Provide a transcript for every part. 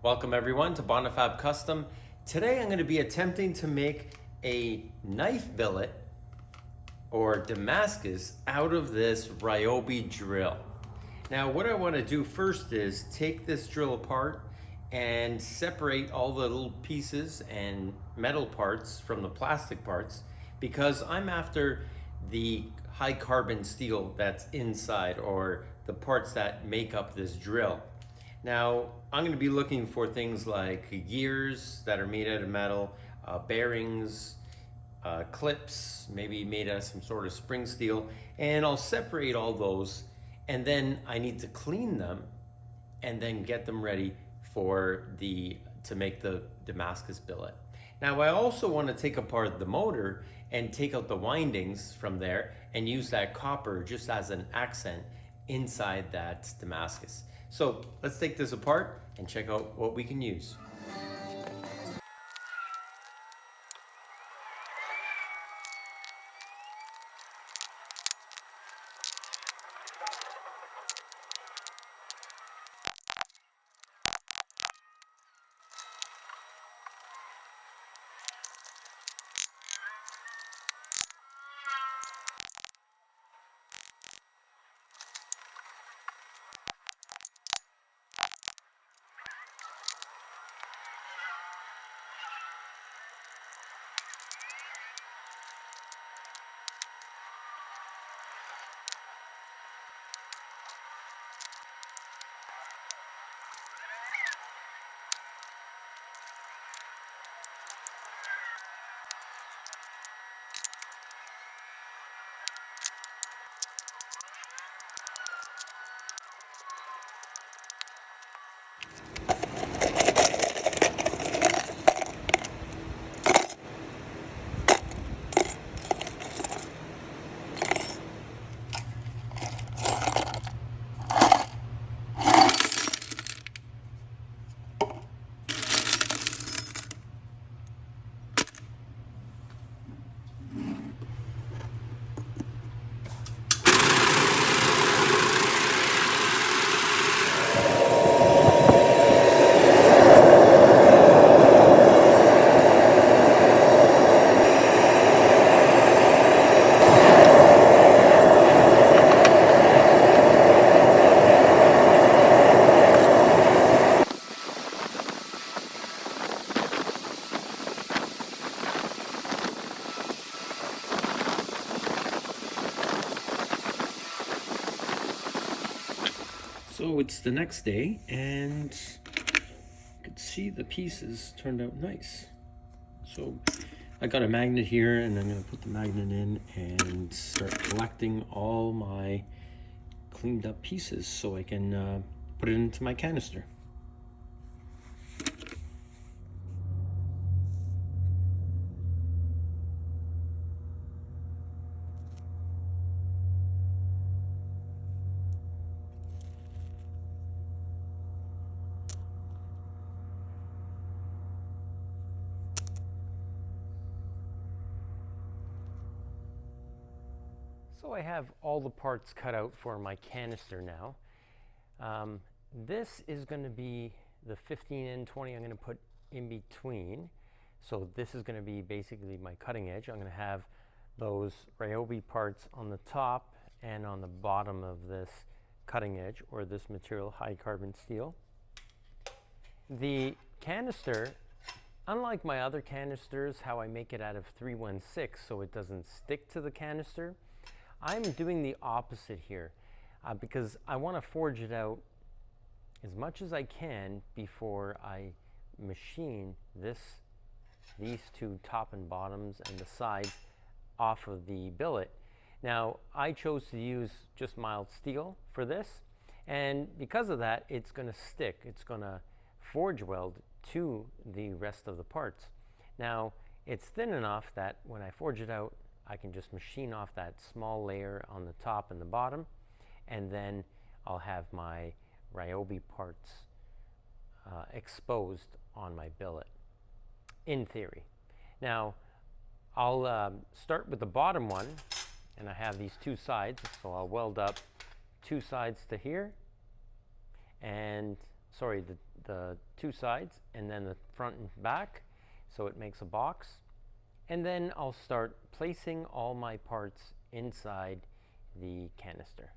Welcome everyone to Bonifabcustom. Today I'm going to be attempting to make a knife billet or Damascus out of this Ryobi drill. Now what I want to do first is take this drill apart and separate all the little pieces and metal parts from the plastic parts because I'm after the high carbon steel that's inside, or the parts that make up this drill. Now, I'm going to be looking for things like gears that are made out of metal, bearings, clips, maybe made out of some sort of spring steel, and I'll separate all those, and then I need to clean them and then get them ready to make the Damascus billet. Now, I also want to take apart the motor and take out the windings from there and use that copper just as an accent inside that Damascus. So let's take this apart and check out what we can use. So it's the next day, and you can see the pieces turned out nice. So I got a magnet here, and I'm going to put the magnet in and start collecting all my cleaned up pieces so I can put it into my canister. So I have all the parts cut out for my canister now. This is going to be the 15 and 20 I'm going to put in between. So this is going to be basically my cutting edge. I'm going to have those Ryobi parts on the top and on the bottom of this cutting edge, or this material, high carbon steel. The canister, unlike my other canisters, how I make it out of 316 so it doesn't stick to the canister, I'm doing the opposite here because I want to forge it out as much as I can before I machine these two top and bottoms and the sides off of the billet. Now, I chose to use just mild steel for this, and because of that, it's going to stick. It's going to forge weld to the rest of the parts. Now, it's thin enough that when I forge it out, I can just machine off that small layer on the top and the bottom, and then I'll have my Ryobi parts exposed on my billet, in theory. Now, I'll start with the bottom one, and I have these two sides, so I'll weld up two sides to here, and sorry, the two sides and then the front and back, so it makes a box. And then I'll start placing all my parts inside the canister.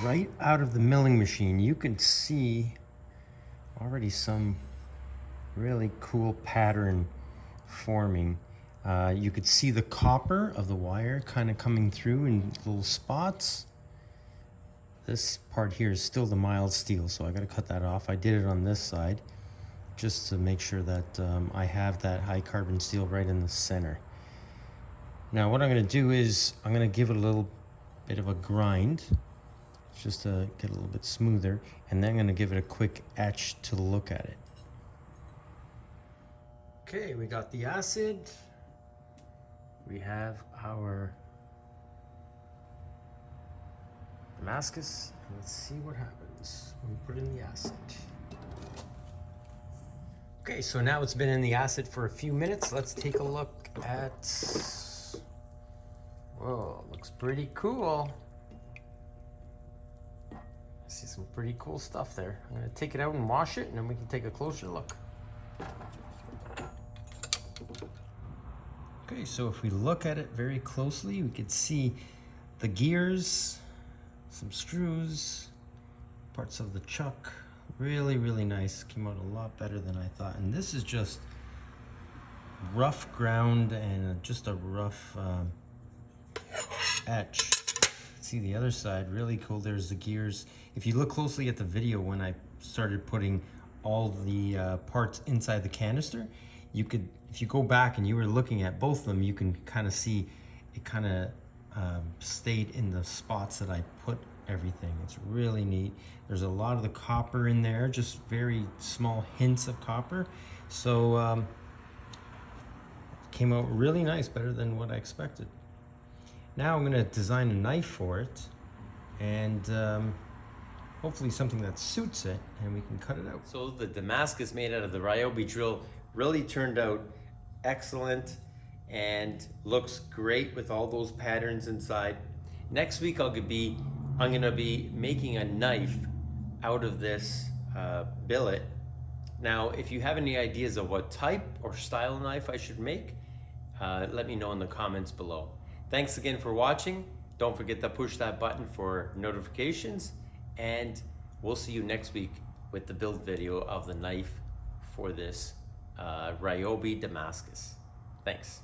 Right out of the milling machine, you can see already some really cool pattern forming. You could see the copper of the wire kind of coming through in little spots. This part here is still the mild steel, so I got to cut that off. I did it on this side just to make sure that I have that high carbon steel right in the center. Now what I'm going to do is I'm going to give it a little bit of a grind just to get a little bit smoother, and then I'm going to give it a quick etch to look at it. Okay, we got the acid. We have our Damascus. Let's see what happens when we put in the acid. Okay, so now it's been in the acid for a few minutes. Let's take a look at... Whoa, looks pretty cool. I see some pretty cool stuff there. I'm gonna take it out and wash it, and then we can take a closer look. Okay, so if we look at it very closely, we can see the gears, some screws, parts of the chuck. Really, really nice. Came out a lot better than I thought. And this is just rough ground and just a rough etch. See the other side, really cool. There's the gears. If you look closely at the video when I started putting all the parts inside the canister, you could, if you go back and you were looking at both of them, you can kind of see it kind of stayed in the spots that I put everything. It's really neat. There's a lot of the copper in there, just very small hints of copper. So came out really nice, better than what I expected. Now I'm gonna design a knife for it, and hopefully something that suits it, and we can cut it out. So the Damascus made out of the Ryobi drill really turned out excellent and looks great with all those patterns inside. Next week I'm gonna be making a knife out of this billet. Now, if you have any ideas of what type or style of knife I should make, let me know in the comments below. Thanks again for watching. Don't forget to push that button for notifications, and we'll see you next week with the build video of the knife for this Ryobi Damascus. Thanks.